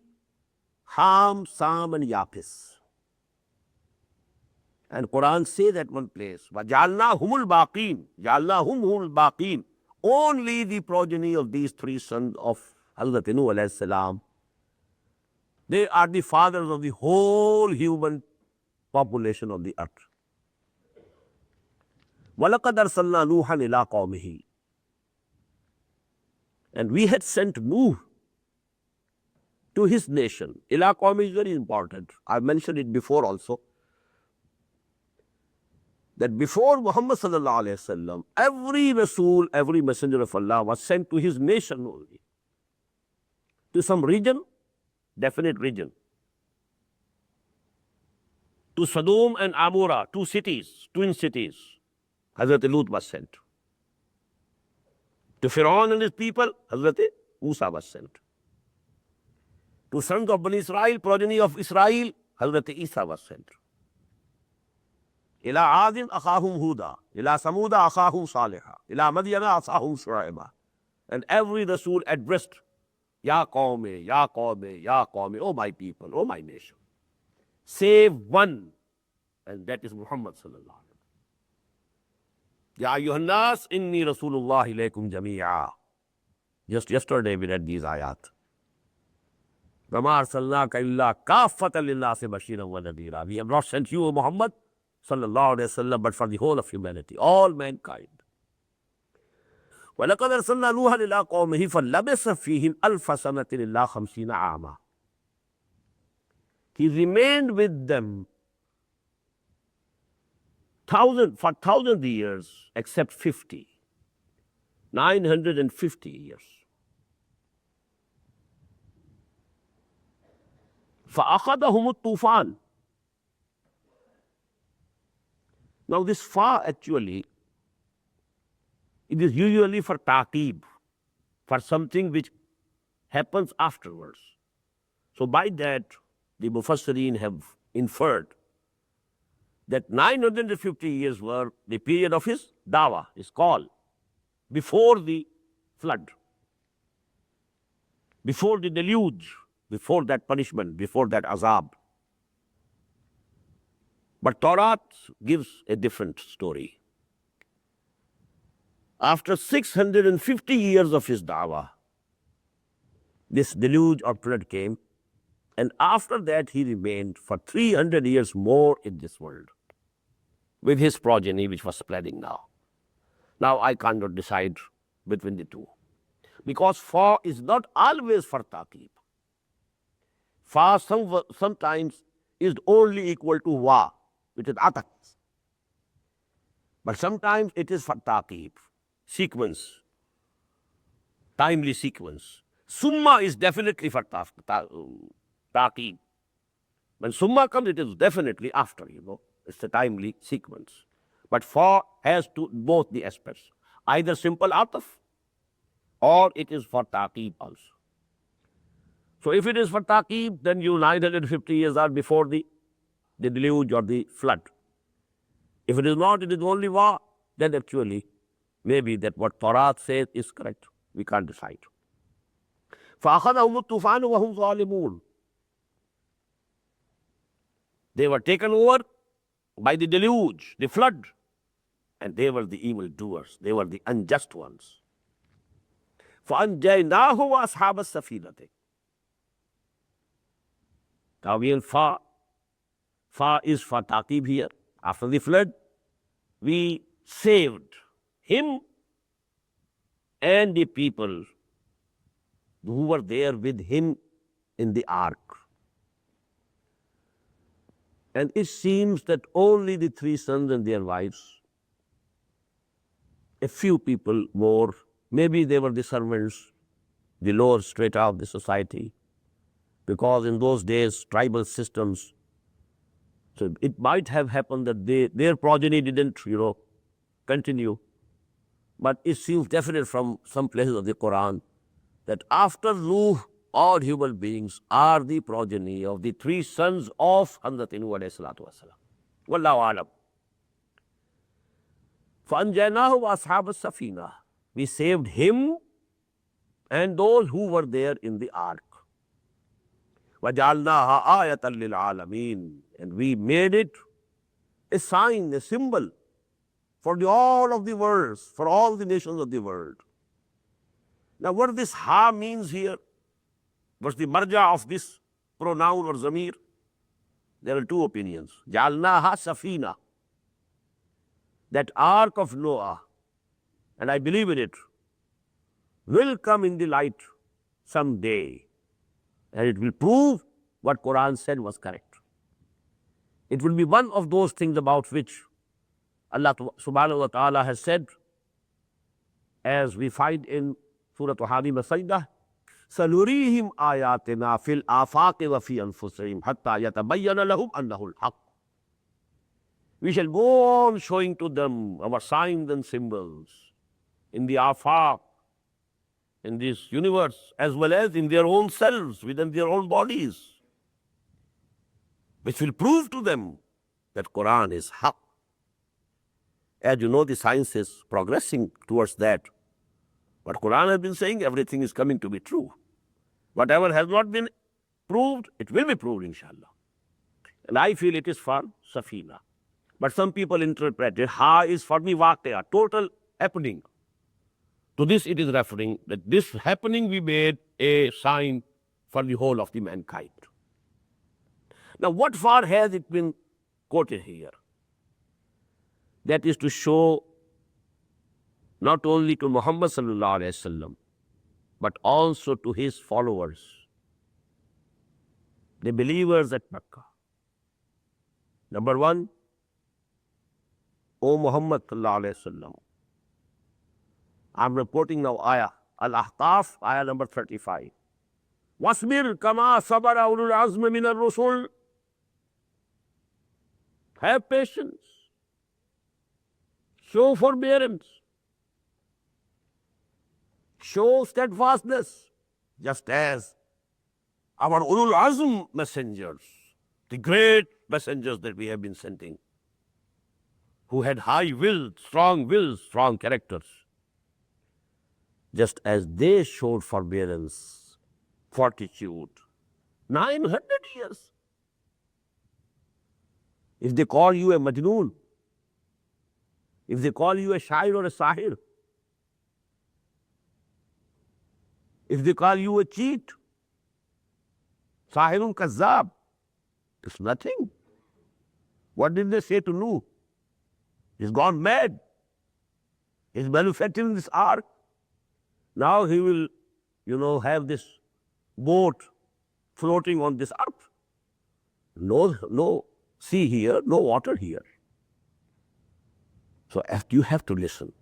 Speaker 1: Ham, Sam, and Yafis. And Quran says at one place, وَجَعَلْنَاهُمُ الْبَاقِينَ جَعَلْنَاهُمُ الْبَاقِينَ. Only the progeny of these 3 sons of Hazrat Nuh alayhi salam, they are the fathers of the whole human population of the earth. وَلَقَدْ أَرْسَلْنَا نُوحًا إِلَىٰ قَوْمِهِ. And we had sent Nuh to his nation. Ila Qawmi is very important. I mentioned it before also, that before Muhammad sallallahu alayhi wasallam, every Rasul, every messenger of Allah was sent to his nation only. To some region, definite region. To Sodom and Amorah, 2 cities, twin cities, Hazrat Lut was sent. To Pharaoh and his people, Hazrat Musa was sent. To sons of Bani Israel, progeny of Israel, Hazrat Isa was sent. Ila Adin akhahum Huda, ila Samuda akhahum Saliha, ila Madyana akhahum Shu'aiba. And every Rasul addressed, Ya Qawmi, Ya Qawmi, Ya Qawmi, oh my people, oh my nation. Save one, and that is Muhammad sallallahu alaihi wasallam. Ya ayyuhan nas, inni Rasulullah ilaykum jami'a. Just yesterday we read these ayat. وَمَا أَرْسَلْنَاكَ إِلَّا كَافَّةً لِلنَّاسِ بَشِيرًا وَنَذِيرًا. We have not sent you, O Muhammad sallallahu alaihi wasallam, but for the whole of humanity, all mankind. وَلَقَدْ أَرْسَلْنَا نُوحًا إِلَىٰ قَوْمِهِ فَلَبِثَ فِيهِمْ أَلْفَ سَنَةٍ إِلَّا 50 عَامًا. He remained with them for 1,000 years, except 50, 950 years. فَأَخَذَهُمُ الطُّوفَانُ. Now this fa actually, it is usually for taqib, for something which happens afterwards. So by that, the Mufassirin have inferred that 950 years were the period of his dawah, his call, before the flood, before the deluge, before that punishment, before that azab. But Torah gives a different story. After 650 years of his dawah, this deluge or flood came, and after that he remained for 300 years more in this world with his progeny, which was spreading now. Now I cannot decide between the two, because fa is not always for taqib. Fa sometimes is only equal to wa, which is atak. But sometimes it is for taqib, sequence, timely sequence. Summa is definitely for taqib. When summa comes, it is definitely after, it's a timely sequence. But fa has both the aspects, either simple ataf or it is for taqib also. So if it is for taqib, then you 950 years are before the deluge or the flood. If it is not, it is only wa, then actually maybe that what Torah says is correct. We can't decide. فَأَخَذَهُمُ الطُّوفَانُ وَهُمْ ظَالِمُونَ. They were taken over by the deluge, the flood, and they were the evil doers. They were the unjust ones. فَأَنْجَيْنَاهُ وَأَصْحَابَ السَّفِينَةِ. Tawil fa. Fa is for taqib here. After the flood, we saved him and the people who were there with him in the ark. And it seems that only the 3 sons and their wives, a few people more, maybe they were the servants, the lower strata of the society, because in those days, tribal systems, so it might have happened that their progeny didn't, continue. But it seems definite from some places of the Quran that after Nuh, all human beings are the progeny of the 3 sons of Hazrat Nuh alayhi salatu wasalam. Wallahu alam. فَأَنْجَيْنَاهُ وَأَصْحَابَ السَّفِينَةِ. We saved him and those who were there in the ark. وَجَعَلْنَاهَا آيَةً لِلْعَالَمِينَ. And we made it a sign, a symbol for all of the worlds, for all the nations of the world. Now what this ha means here, what's the marja of this pronoun or zamir? There are 2 opinions. جَعَلْنَاهَا سَفِينَةً. That ark of Noah, and I believe in it, will come in the light someday. And it will prove what Quran said was correct. It will be one of those things about which Allah subhanahu wa ta'ala has said, as we find in Surah Hamim As-Sajdah, سَنُرِيهِمْ آيَاتِنَا فِي الْآفَاقِ وَفِي أَنفُسِهِمْ حَتَّى يَتَبَيَّنَ لَهُمْ أَنَّهُ الْحَقُّ. We shall go on showing to them our signs and symbols in the afaq, in this universe, as well as in their own selves, within their own bodies, which will prove to them that Quran is haq. As you know, the science is progressing towards that. But Quran has been saying everything is coming to be true. Whatever has not been proved, it will be proved, inshallah. And I feel it is for Safina. But some people interpret it, Ha is for me waqia, total happening. To this it is referring that this happening we made a sign for the whole of the mankind. Now, what for has it been quoted here? That is to show not only to Muhammad sallallahu alaihi wasallam, but also to his followers, the believers at Mecca. Number one, O Muhammad sallallahu alaihi wasallam, I'm reporting now ayah, Al-Ahqaf, ayah number 35. Wasbir kama sabara ulul azm min ar-rusul. Have patience. Show forbearance. Show steadfastness. Just as our ulul azm messengers, the great messengers that we have been sending, who had high will, strong characters, just as they showed forbearance, fortitude, 900 years. If they call you a majnoon, if they call you a shair or a sahir, if they call you a cheat, sahirun kazzab, it's nothing. What did they say to Nuh? He's gone mad. He's manufacturing this ark. Now he will, have this boat floating on this earth. No sea here, no water here. So you have to listen.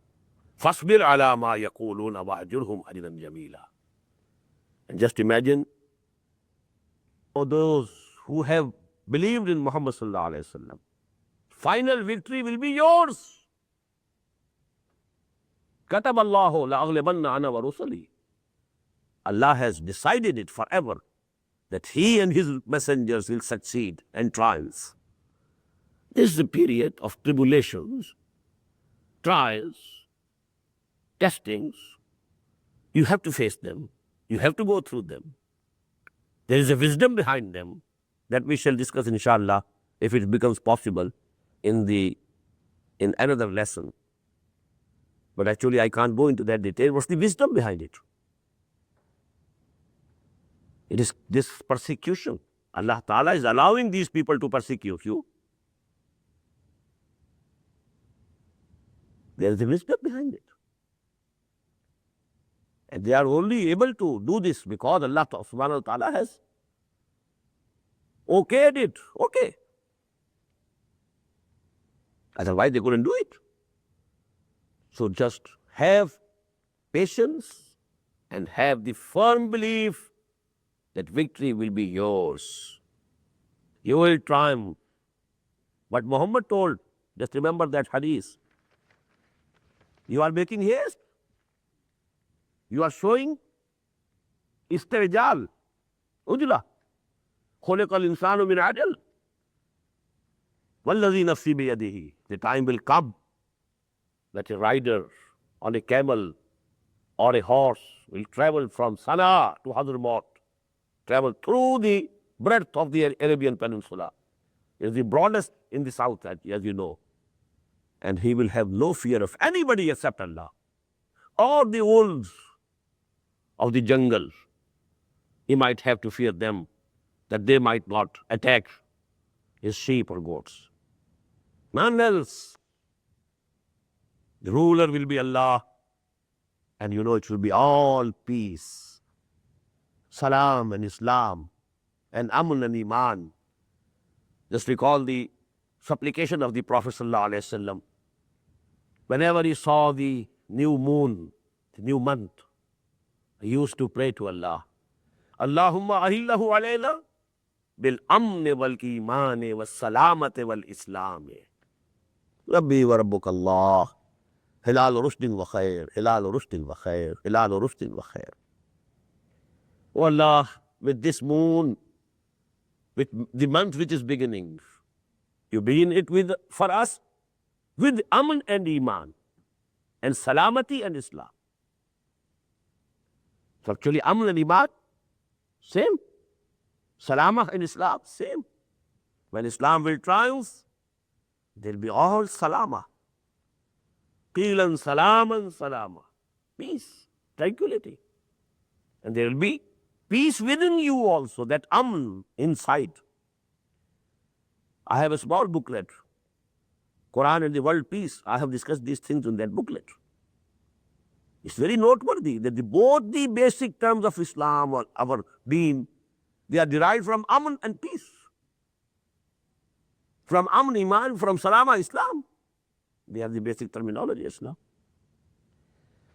Speaker 1: فَاصْبِرْ عَلَى مَا يَقُولُونَ وَأَجُرْهُمْ أَجْرًا جَمِيلًا. And just imagine for those who have believed in Muhammad sallallahu alaihi wasallam, final victory will be yours. كَتَبَ اللَّهُ لَأَغْلِبَنَّ أَنَا وَرُسُلِي. Allah has decided it forever that He and His messengers will succeed and triumph. This is a period of tribulations, trials, testings. You have to face them. You have to go through them. There is a wisdom behind them that we shall discuss, inshallah, if it becomes possible in another lesson. But actually, I can't go into that detail. What's the wisdom behind it? It is this persecution. Allah Ta'ala is allowing these people to persecute you. There is a wisdom behind it. And they are only able to do this because Allah Subhanahu wa Ta'ala has okayed it. Okay. Otherwise, they couldn't do it. So just have patience and have the firm belief that victory will be yours. You will triumph. What Muhammad told, just remember that hadith. You are making haste. You are showing istirjal. Ujla. Khuliqal insanu min ajal. Wallazi nafsi biyadihi. The time will come that a rider on a camel or a horse will travel from Sana'a to Hadramaut, travel through the breadth of the Arabian Peninsula. It is the broadest in the south, as you know. And he will have no fear of anybody except Allah. Or the wolves of the jungle. He might have to fear them, that they might not attack his sheep or goats. None else. The ruler will be Allah, and it will be all peace, salam and Islam, and amun and iman. Just recall the supplication of the Prophet sallallahu alaihi wasallam. Whenever he saw the new moon, the new month, he used to pray to Allah, Allahumma ahillahu alayna bil amni wal imani wal salamati wal islami. Rabbi wa rabbuka Allah. Hilal rushdin wa khair, hilal rushdin wa khair, hilal rushdin wa khair. Oh Allah, with this moon, with the month which is beginning, you begin it for us with aman and iman and salamati and Islam. So actually, Amn and Iman, same. Salamah in Islam, same. When Islam will triumph, there'll be all Salamah. Qilan Salaman Salama. Peace, tranquility. And there will be peace within you also, that Amn inside. I have a small booklet, Quran and the World Peace. I have discussed these things in that booklet. It's very noteworthy that both the basic terms of Islam or our deen, they are derived from Aman and peace. From Aman, Iman, from Salama, Islam. They are the basic terminology, Islam.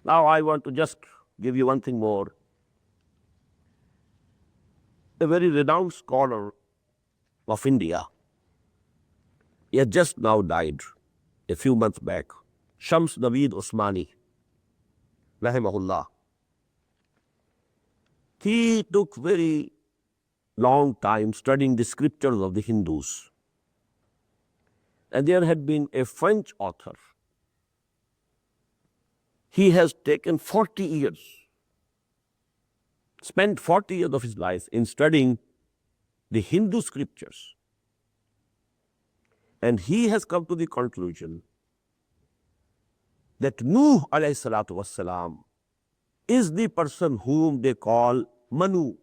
Speaker 1: Now I want to just give you one thing more. A very renowned scholar of India, he had just now died a few months back, Shams Naveed Usmani, rahimahullah. He took very long time studying the scriptures of the Hindus. And there had been a French author. He has taken 40 years, spent 40 years of his life in studying the Hindu scriptures. And he has come to the conclusion that Nuh alayhi salatu wassalam is the person whom they call Manu.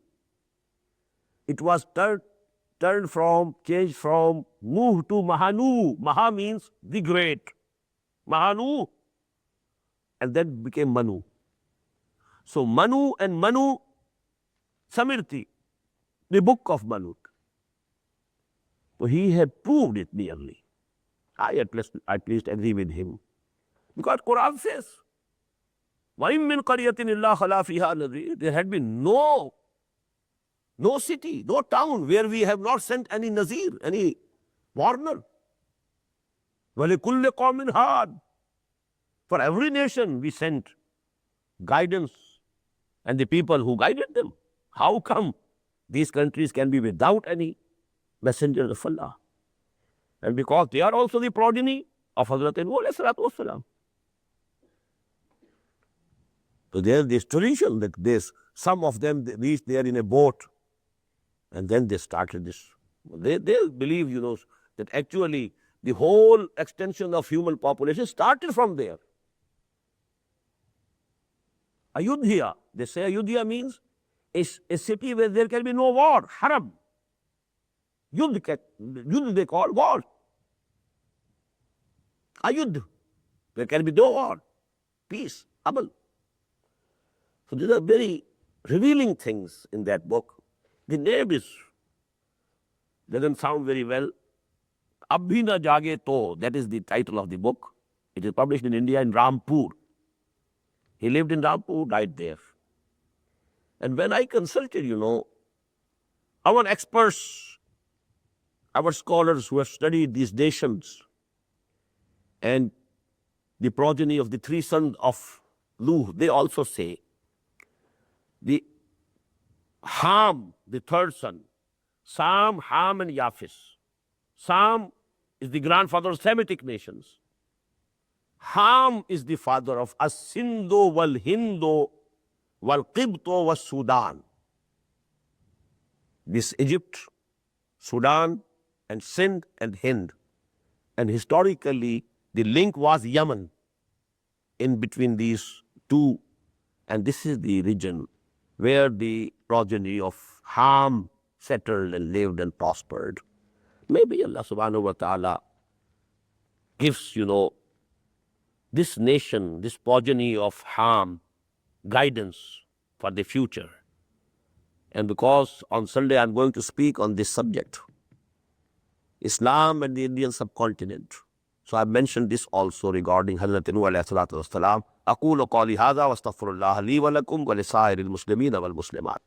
Speaker 1: It was changed from Nuh to Mahanu. Maha means the great. Mahanu. And then became Manu. So Manu and Manu Samirti, the book of Manu. So he had proved it nearly. I at least agree with him. Because Quran says, وَإِن مِّن قَرْيَةٍ إِلَّا خَلَا فِيهَا نَذِيرٌ. There had been no city, no town where we have not sent any Nazir, any warner. وَلِكُلِّ قَوْمٍ هَادٍ. For every nation we sent guidance and the people who guided them. How come these countries can be without any messenger of Allah? And because they are also the progeny of Hazrat Nuh alayhi salatu wassalam. So there is this tradition that some of them reached there in a boat and then they started this. They believe, that actually the whole extension of human population started from there. Ayodhya, they say Ayodhya means a city where there can be no war, haram. Yudh they call war. Ayudh, there can be no war, peace, amal. So these are very revealing things in that book. The name doesn't sound very well. Abhi na jage to, that is the title of the book. It is published in India in Rampur. He lived in Rampur, died there. And when I consulted, our experts, our scholars who have studied these nations and the progeny of the three sons of Nuh, they also say the Ham, the third son, Sam, Ham and Yafis. Sam is the grandfather of Semitic nations. Ham is the father of As-Sindhu wal-Hindu wal-Qibtu wal-Sudan. This Egypt, Sudan and Sindh and Hind. And historically, the link was Yemen in between these two. And this is the region where the progeny of Ham settled and lived and prospered. Maybe Allah subhanahu wa ta'ala gives, this nation, this progeny of Ham, guidance for the future. And because on Sunday I'm going to speak on this subject, Islam and the Indian subcontinent. So I mentioned this also regarding Hazrat Nuh alayhi salatu wassalam. أقول قولي هذا واستغفر الله لي ولكم ولسائر المسلمين والمسلمات.